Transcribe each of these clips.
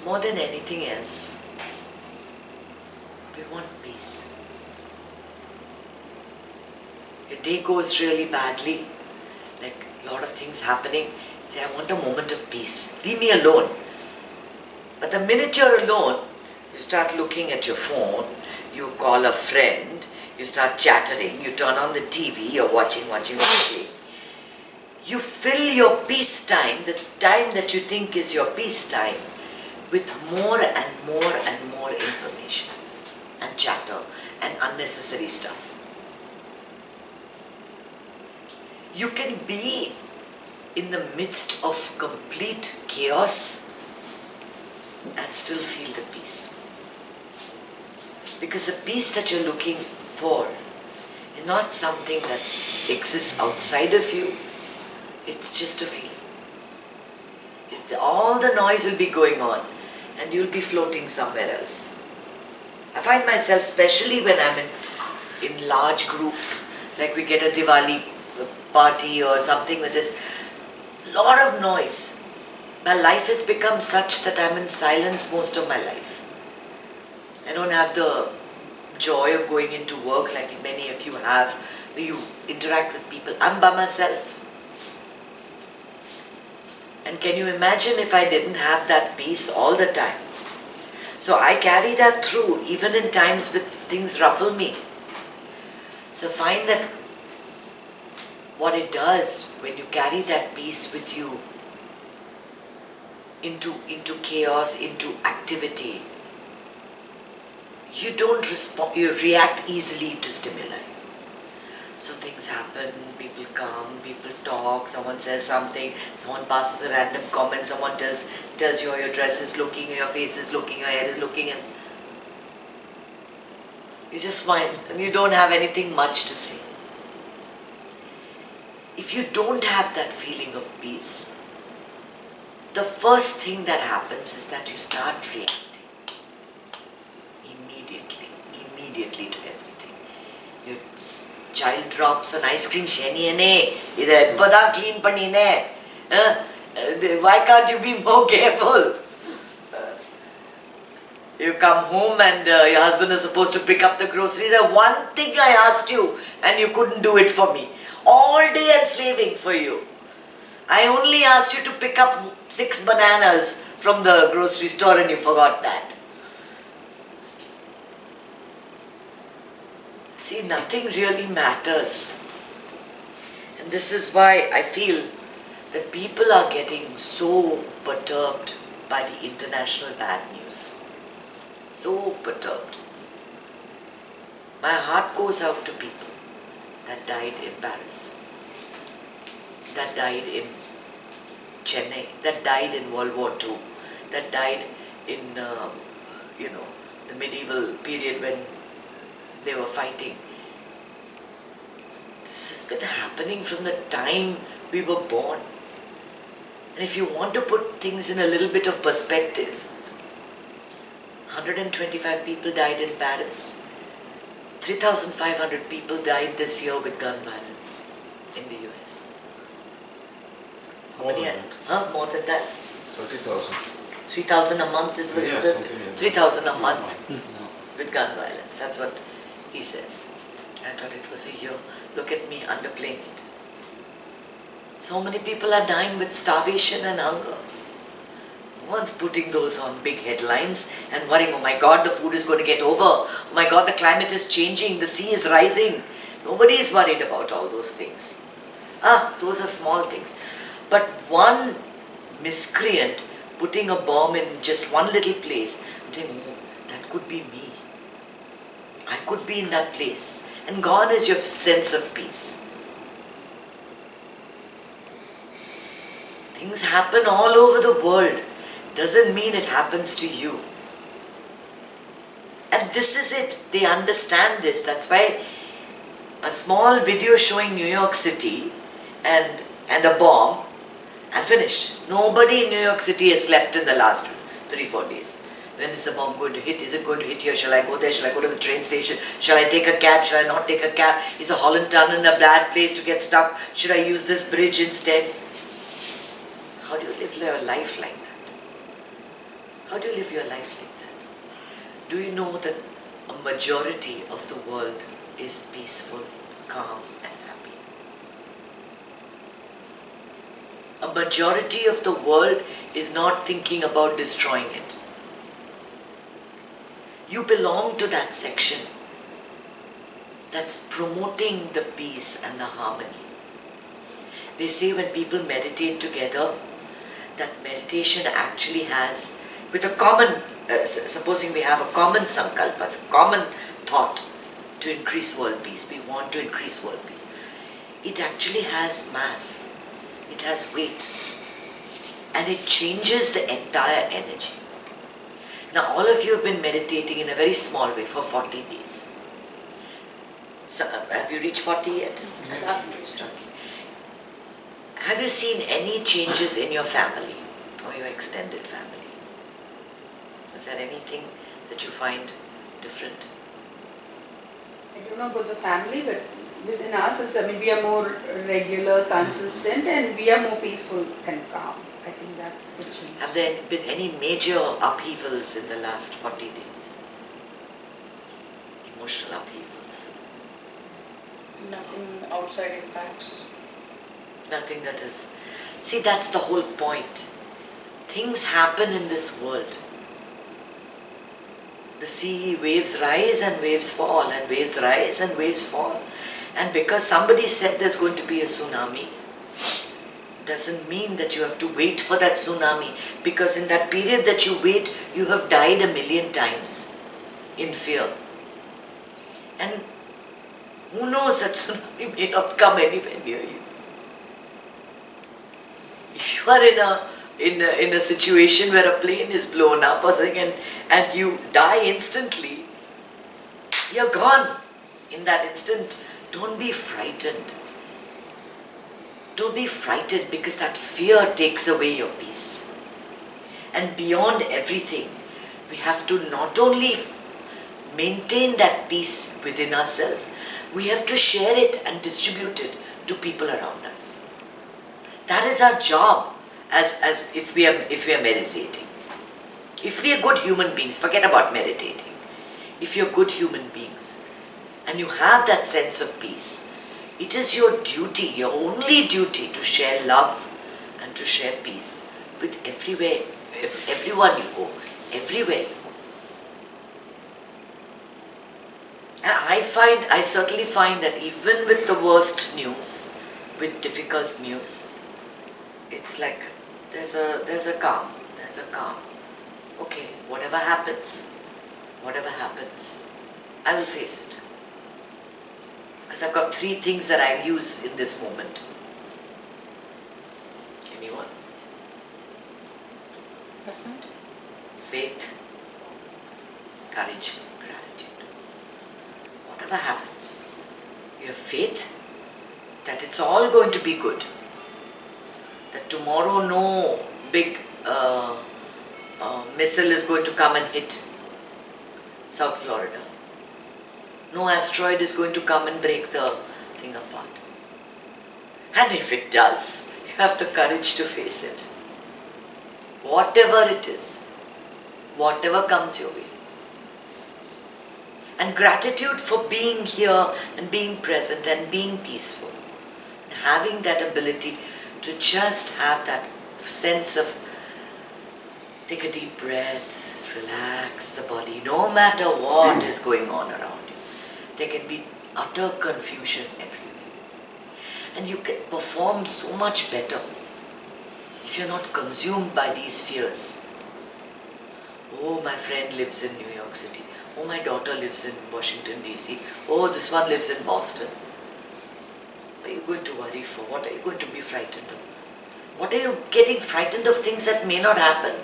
more than anything else, we want peace. Your day goes really badly, like a lot of things happening. Say, I want a moment of peace. Leave me alone. But the minute you're alone, you start looking at your phone, you call a friend, you start chattering, you turn on the TV, you're watching. You fill your peace time, the time that you think is your peace time, with more and more and more information and chatter and unnecessary stuff. You can be in the midst of complete chaos and still feel the peace. Because the peace that you're looking for is not something that exists outside of you, it's just a feeling. All the noise will be going on and you'll be floating somewhere else. I find myself, especially when I'm in large groups, like we get a Diwali party or something with this, lot of noise. My life has become such that I'm in silence most of my life. I don't have the joy of going into work like many of you have, where you interact with people. I'm by myself. And can you imagine if I didn't have that peace all the time? So I carry that through, even in times when things ruffle me. So find that what it does when you carry that peace with you into chaos, into activity, you don't respond, you react easily to stimuli. So things happen, people come, people talk, someone says something, someone passes a random comment, someone tells you how your dress is looking, your face is looking, your hair is looking, and you just smile and you don't have anything much to say. If you don't have that feeling of peace, the first thing that happens is that you start reacting immediately to everything. Your child drops an ice cream, clean panine. Why can't you be more careful? You come home and your husband is supposed to pick up the groceries. The one thing I asked you and you couldn't do it for me. All day I'm slaving for you. I only asked you to pick up 6 bananas from the grocery store and you forgot that. See, nothing really matters. And this is why I feel that people are getting so perturbed by the international bad news. So perturbed. My heart goes out to people that died in Paris, that died in Chennai, that died in World War II, that died in the medieval period when they were fighting. This has been happening from the time we were born. And if you want to put things in a little bit of perspective, 125 people died in Paris. 3,500 people died this year with gun violence in the US. How many? More than that? 30,000. 3,000 a month is what is the 3,000 a month with gun violence. That's what he says. I thought it was a year. Look at me underplaying it. So many people are dying with starvation and hunger. No one's putting those on big headlines and worrying, oh my God, the food is going to get over. Oh my God, the climate is changing, the sea is rising. Nobody is worried about all those things. Those are small things. But one miscreant putting a bomb in just one little place, I'm thinking, that could be me. I could be in that place. And gone is your sense of peace. Things happen all over the world. Doesn't mean it happens to you. And this is it. They understand this. That's why a small video showing New York City and a bomb and finished. Nobody in New York City has slept in the last 3-4 days. When is the bomb going to hit? Is it going to hit here? Shall I go there? Shall I go to the train station? Shall I take a cab? Shall I not take a cab? Is a Holland Tunnel a bad place to get stuck? Should I use this bridge instead? How do you live your life like that? How How do you live your life like that? Do you know that a majority of the world is peaceful, calm and happy? A majority of the world is not thinking about destroying it. You belong to that section that's promoting the peace and the harmony. They say when people meditate together, that meditation actually has, with a common, supposing we have a common sankalpa, a common thought to increase world peace, we want to increase world peace. It actually has mass, it has weight, and it changes the entire energy. Now all of you have been meditating in a very small way for 40 days. So, have you reached 40 yet? I haven't reached. Have you seen any changes in your family or your extended family? Is there anything that you find different? I don't know about the family, but within us, we are more regular, consistent, and we are more peaceful and calm. I think that's the change. Have there been any major upheavals in the last 40 days? Emotional upheavals? Nothing outside impacts. Nothing that is... See, that's the whole point. Things happen in this world. The sea, waves rise and waves fall, and waves rise and waves fall. And because somebody said there's going to be a tsunami, doesn't mean that you have to wait for that tsunami, because in that period that you wait, you have died 1,000,000 times in fear. And who knows, that tsunami may not come anywhere near you. If you are in a situation where a plane is blown up or something and you die instantly, you're gone in that instant. Don't be frightened. Don't be frightened, because that fear takes away your peace. And beyond everything, we have to not only maintain that peace within ourselves, we have to share it and distribute it to people around us. That is our job as if we are meditating. If we are good human beings, forget about meditating. If you're good human beings and you have that sense of peace, it is your duty, your only duty, to share love and to share peace with everyone you go, everywhere you go. And I certainly find that even with the worst news, with difficult news, it's like there's a calm. Okay, whatever happens, I will face it. Because I've got 3 things that I use in this moment. Anyone? Present. Faith, courage, gratitude. Whatever happens, you have faith that it's all going to be good. That tomorrow no big missile is going to come and hit South Florida. No asteroid is going to come and break the thing apart. And if it does, you have the courage to face it. Whatever it is, whatever comes your way. And gratitude for being here and being present and being peaceful. And having that ability to just have that sense of take a deep breath, relax the body, no matter what is going on around you. There can be utter confusion everywhere. And you can perform so much better if you're not consumed by these fears. Oh, my friend lives in New York City. Oh, my daughter lives in Washington, D.C. Oh, this one lives in Boston. What are you going to worry for? What are you going to be frightened of? What are you getting frightened of? Things that may not happen.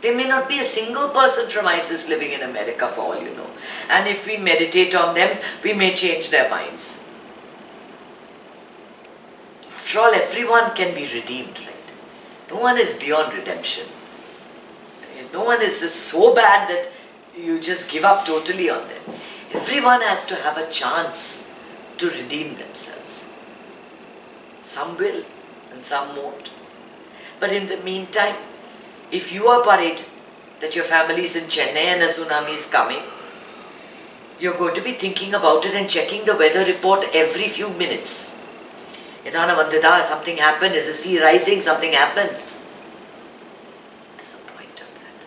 There may not be a single person from ISIS living in America, for all you know. And if we meditate on them, we may change their minds. After all, everyone can be redeemed, right? No one is beyond redemption. No one is so bad that you just give up totally on them. Everyone has to have a chance to redeem themselves. Some will and some won't. But in the meantime, If you are worried that your family is in Chennai and a tsunami is coming, you're going to be thinking about it and checking the weather report every few minutes. Idana Vandida, something happened, is the sea rising, something happened. What's the point of that?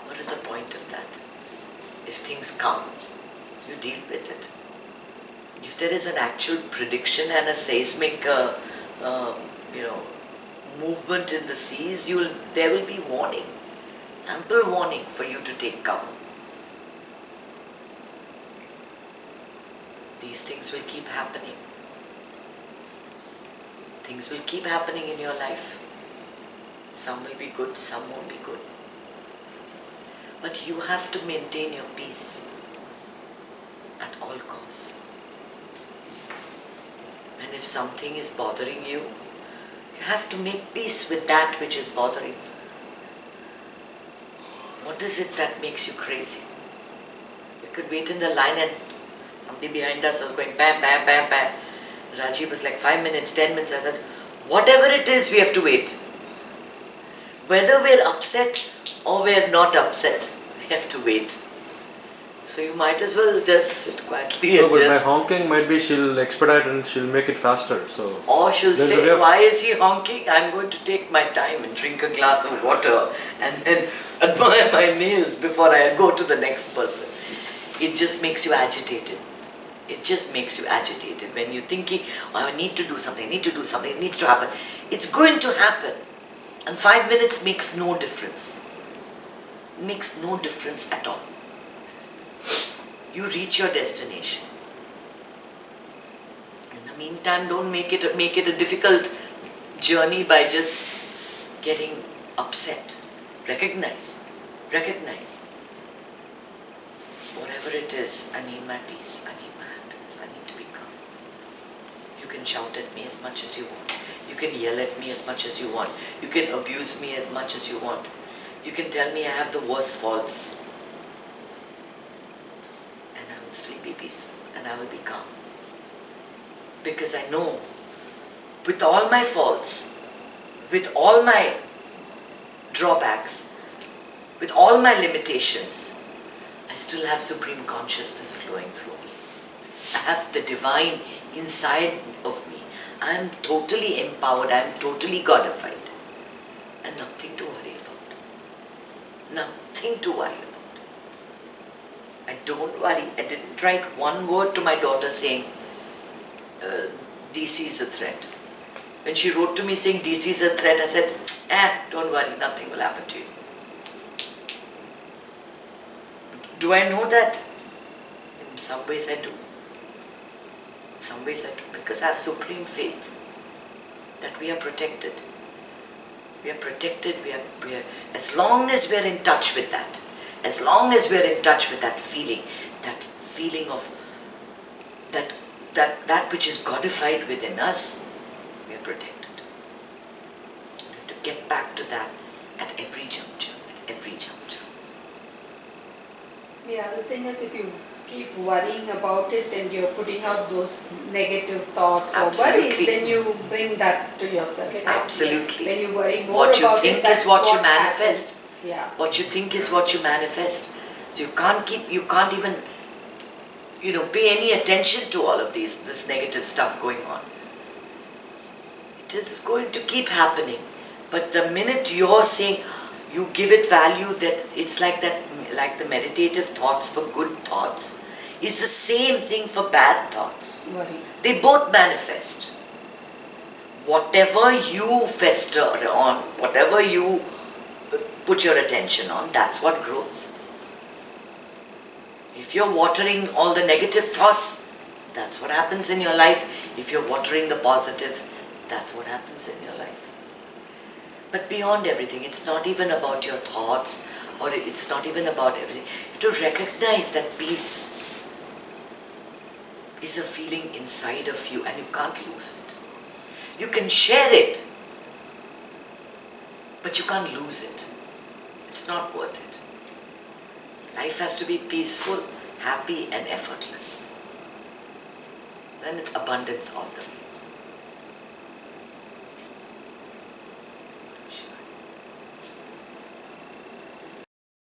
What is the point of that? If things come, you deal with it. If there is an actual prediction and a seismic, movement in the seas, there will be warning, ample warning for you to take cover. These things will keep happening. Things will keep happening in your life. Some will be good, some won't be good. But you have to maintain your peace at all costs. And if something is bothering you, you have to make peace with that which is bothering you. What is it that makes you crazy? We could wait in the line and somebody behind us was going bam, bam, bam, bam. Rajiv was like 5 minutes, 10 minutes. I said, whatever it is, we have to wait. Whether we're upset or we're not upset, we have to wait. So you might as well just sit quietly No, and but just... by honking, might be she'll expedite and she'll make it faster. So Or she'll there's a say, way of- why is he honking? I'm going to take my time and drink a glass of water and then admire my nails before I go to the next person. It just makes you agitated. It just makes you agitated when you're thinking, oh, I need to do something, it needs to happen. It's going to happen. And 5 minutes makes no difference. Makes no difference at all. You reach your destination. In the meantime, don't make it a difficult journey by just getting upset. Recognize. Whatever it is, I need my peace, I need my happiness, I need to be calm. You can shout at me as much as you want. You can yell at me as much as you want. You can abuse me as much as you want. You can tell me I have the worst faults. And I will still be peaceful and I will be calm. Because I know, with all my faults, with all my drawbacks, with all my limitations, I still have supreme consciousness flowing through me. I have the divine inside of me. I am totally empowered, I am totally Godified. And nothing to worry about. Nothing to worry about. I don't worry. I didn't write one word to my daughter saying, DC is a threat. When she wrote to me saying DC is a threat, I said, don't worry, nothing will happen to you. Do I know that? In some ways I do. Some ways I do, because I have supreme faith that we are protected. We are protected, we are, as long as we are in touch with that, as long as we are in touch with that feeling of that which is Godified within us, we are protected. We have to get back to that at every juncture, The other thing is, if you keep worrying about it and you're putting out those negative thoughts or worries, then you bring that to yourself. Absolutely. When you worry more What you about think it, that's is what you manifest. happens. Yeah. What you think is what you manifest. So you can't even, pay any attention to all of this negative stuff going on. It is going to keep happening. But the minute you're saying, you give it value, that it's like the meditative thoughts for good thoughts. It's the same thing for bad thoughts. Worry. They both manifest. Whatever you fester on, whatever you put your attention on, that's what grows. If you're watering all the negative thoughts, that's what happens in your life. If you're watering the positive, that's what happens in your life. But beyond everything, it's not even about your thoughts, or it's not even about everything. You have to recognize that peace is a feeling inside of you and you can't lose it. You can share it, but you can't lose it. It's not worth it. Life has to be peaceful, happy and effortless. Then it's abundance all the way.